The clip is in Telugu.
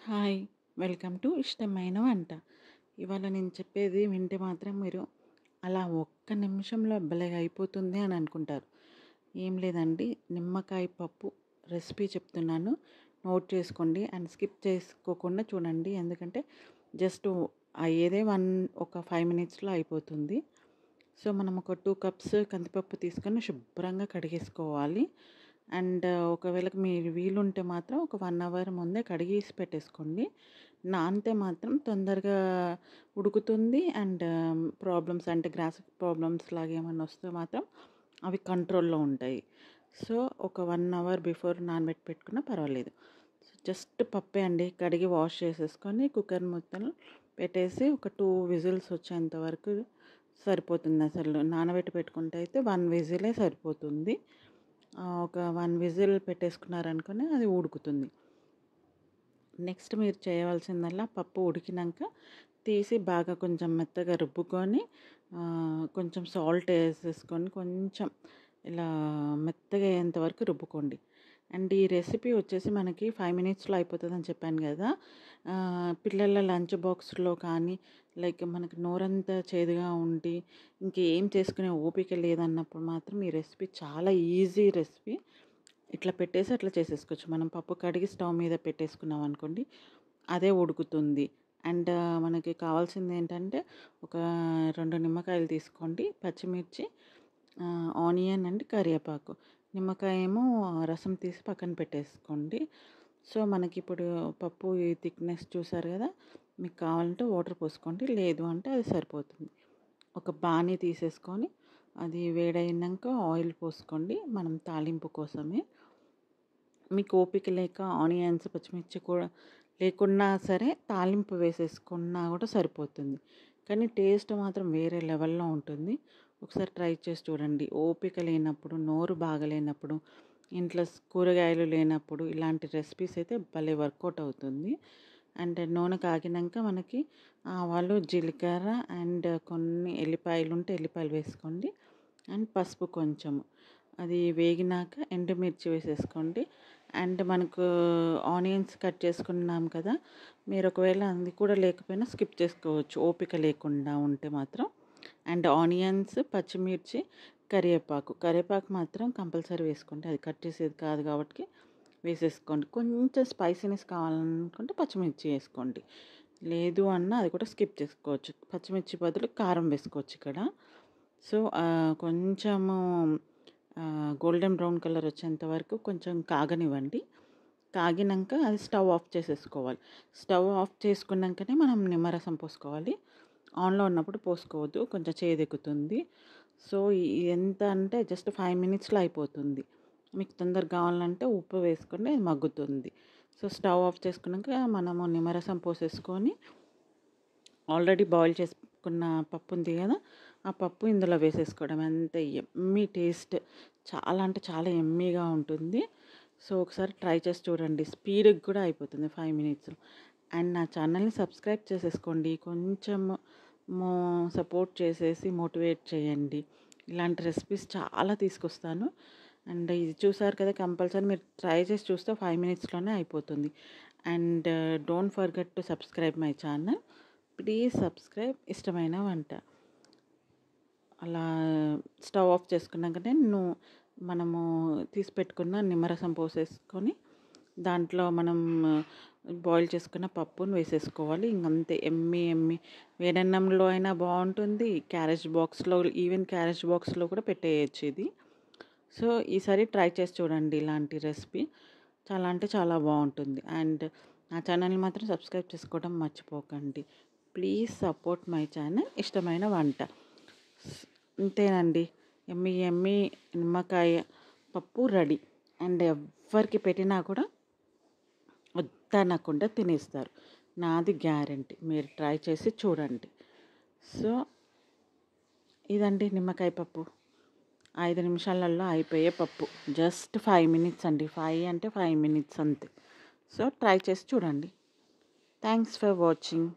హాయ్! వెల్కమ్ టు ఇష్టమైన వంట. ఇవాళ నేను చెప్పేది వింటే మాత్రం మీరు అలా ఒక్క నిమిషంలో భలే అయిపోతుంది అని అనుకుంటారు. ఏం లేదండి, నిమ్మకాయ పప్పు రెసిపీ చెప్తున్నాను. నోట్ చేసుకోండి అండ్ స్కిప్ చేసుకోకుండా చూడండి. ఎందుకంటే జస్ట్ అయ్యేదే ఒక 5 మినిట్స్‌లో అయిపోతుంది. సో, మనం ఒక 2 కప్స్ కందిపప్పు తీసుకొని శుభ్రంగా కడిగేసుకోవాలి. అండ్ ఒకవేళ మీరు వీలుంటే మాత్రం ఒక 1 అవర్ ముందే కడిగేసి పెట్టేసుకోండి. నానితే మాత్రం తొందరగా ఉడుకుతుంది. అండ్ ప్రాబ్లమ్స్ అంటే గ్యాస్ ప్రాబ్లమ్స్ లాగా ఏమన్నా వస్తే మాత్రం అవి కంట్రోల్‌లో ఉంటాయి. సో, ఒక 1 అవర్ బిఫోర్ నానబెట్టి పెట్టుకున్నా పర్వాలేదు. జస్ట్ పప్పే అండి. కడిగి వాష్ చేసేసుకొని కుక్కర్ మూతలు పెట్టేసి ఒక 2 విజిల్స్ వచ్చేంత వరకు సరిపోతుంది. అసలు నానబెట్టి పెట్టుకుంటే అయితే 1 విజిలే సరిపోతుంది. ఒక 1 విజిల్ పెట్టేసుకున్నారనుకోని అది ఉడుకుతుంది. నెక్స్ట్ మీరు చేయవలసిందల్లా పప్పు ఉడికినంక తీసి బాగా కొంచెం మెత్తగా రుబ్బుకొని కొంచెం సాల్ట్ ఏసేసుకొని కొంచెం ఇలా మెత్తగా అయ్యేంత వరకు రుబ్బుకోండి. అండ్ ఈ రెసిపీ వచ్చేసి మనకి 5 మినిట్స్‌లో అయిపోతదని చెప్పాను గదా! పిల్లల లంచ్ బాక్స్‌లో కానీ, లైక్ మనకి నోరంతా చేదుగా ఉండి ఇంకేం చేసుకునే ఓపిక లేదన్నప్పుడు మాత్రం ఈ రెసిపీ చాలా ఈజీ రెసిపీ. ఇట్లా పెట్టేసి అట్లా చేసేసుకోవచ్చు. మనం పప్పు కడిగి స్టవ్ మీద పెట్టేసుకున్నామనుకోండి, అదే ఉడుకుతుంది. అండ్ మనకి కావాల్సిందేంటంటే ఒక 2 నిమ్మకాయలు తీసుకోండి, పచ్చిమిర్చి, ఆనియన్ అండ్ కరివేపాకు. నిమ్మకాయ ఏమో రసం తీసి పక్కన పెట్టేసుకోండి. సో, మనకిప్పుడు పప్పు ఈ థిక్‌నెస్ చూసారు గదా! మీకు కావాలంటే వాటర్ పోసుకోండి. లేదు అంటే అది సరిపోతుంది. ఒక బాణీ తీసేసుకొని అది వేడయినంక ఆయిల్ పోసుకోండి. మనం తాలింపు కోసమే. మీకు ఓపిక లేక ఆనియన్స్, పచ్చిమిర్చి కూడా లేకున్నా సరే తాలింపు వేసేసుకున్నా కూడా సరిపోతుంది. కానీ టేస్ట్ మాత్రం వేరే లెవెల్‌లో ఉంటుంది. ఒకసారి ట్రై చేసి చూడండి. ఓపిక లేనప్పుడు, నోరు బాగలేనప్పుడు, ఇంట్లో కూరగాయలు లేనప్పుడు ఇలాంటి రెసిపీస్ అయితే భలే వర్కౌట్ అవుతుంది. అండ్ నూనె కాగినంక మనకి ఆవాలు, జీలకర్ర అండ్ కొన్ని ఎల్లిపాయలుంటే ఎల్లిపాయలు వేసుకోండి. అండ్ పసుపు కొంచెము. అది వేగినాక ఎండుమిర్చి వేసేసుకోండి. అండ్ మనకు ఆనియన్స్ కట్ చేసుకున్నాం కదా! మీరు ఒకవేళ అది కూడా లేకపోయినా స్కిప్ చేసుకోవచ్చు, ఓపిక లేకుండా ఉంటే మాత్రం. అండ్ ఆనియన్స్, పచ్చిమిర్చి, కరివేపాకు మాత్రం కంపల్సరీ వేసుకోండి. అది కట్ చేసేది కాదు కాబట్టి వేసేసుకోండి. కొంచెం స్పైసీనెస్ కావాలనుకుంటే పచ్చిమిర్చి వేసుకోండి. లేదు అన్నా అది కూడా స్కిప్ చేసుకోవచ్చు. పచ్చిమిర్చి బదులు కారం వేసుకోవచ్చు ఇక్కడ. సో, కొంచెము గోల్డెన్ బ్రౌన్ కలర్ వచ్చేంత వరకు కొంచెం కాగనివ్వండి. కాగినంక అది స్టవ్ ఆఫ్ చేసేసుకోవాలి. స్టవ్ ఆఫ్ చేసుకున్నాకనే మనం నిమ్మరసం పోసుకోవాలి. ఆన్‌లో ఉన్నప్పుడు పోసుకోవద్దు, కొంచెం చేదెక్కుతుంది. సో, ఎంత అంటే జస్ట్ 5 మినిట్స్‌లో అయిపోతుంది. మీకు తొందరగా కావాలంటే ఉప్పు వేసుకోండి, అది మగ్గుతుంది. సో, స్టవ్ ఆఫ్ చేసుకున్నాక మనము నిమ్మరసం పోసేసుకొని ఆల్రెడీ బాయిల్ చేసుకున్న పప్పు ఉంది కదా! ఆ పప్పు ఇందులో వేసేసుకోవడం. అంతే, యమ్మీ టేస్ట్. చాలా అంటే చాలా యమ్మీగా ఉంటుంది. సో, ఒకసారి ట్రై చేసి చూడండి. స్పీడ్‌గా కూడా అయిపోతుంది 5 మినిట్స్‌లో. అండ్ నా ఛానల్‌ని సబ్స్క్రైబ్ చేసేసుకోండి. కొంచెం మో సపోర్ట్ చేసేసి మోటివేట్ చేయండి. ఇలాంటి రెసిపీస్ చాలా తీసుకొస్తాను. అండ్ ఇది చూసారు కదా! కంపల్సరీ మీరు ట్రై చేసి చూస్తే 5 మినిట్స్‌లోనే అయిపోతుంది. And don't forget to subscribe my channel. Please subscribe ఇష్టమైన వంట. అలా స్టవ్ ఆఫ్ చేసుకున్నాకనే మనము తీసి పెట్టుకున్న నిమ్మరసం పోసేసుకొని దాంట్లో మనం బాయిల్ చేసుకున్న పప్పును వేసేసుకోవాలి. ఇంకంతే, యమ్మీ. వేడన్నంలో అయినా బాగుంటుంది. క్యారేజ్ బాక్స్‌లో కూడా పెట్టేయొచ్చు ఇది. సో, ఈసారి ట్రై చేసి చూడండి ఇలాంటి రెసిపీ. చాలా అంటే చాలా బాగుంటుంది. అండ్ నా ఛానల్‌ని మాత్రం సబ్స్క్రైబ్ చేసుకోవడం మర్చిపోకండి. ప్లీజ్ సపోర్ట్ మై ఛానల్ ఇష్టమైన వంట. ఇంతేనండి, యమ్మీ నిమ్మకాయ పప్పు రెడీ. అండ్ ఎవ్వరికి పెట్టినా కూడా వద్దనకుండా తినేస్తారు. నాది గ్యారంటీ. మీరు ట్రై చేసి చూడండి. సో, ఇదండి నిమ్మకాయ పప్పు. 5 నిమిషాలలో అయిపోయే పప్పు. జస్ట్ 5 మినిట్స్ అండి. 5 అంటే 5 మినిట్స్ అంతే. సో, ట్రై చేసి చూడండి. Thanks for watching.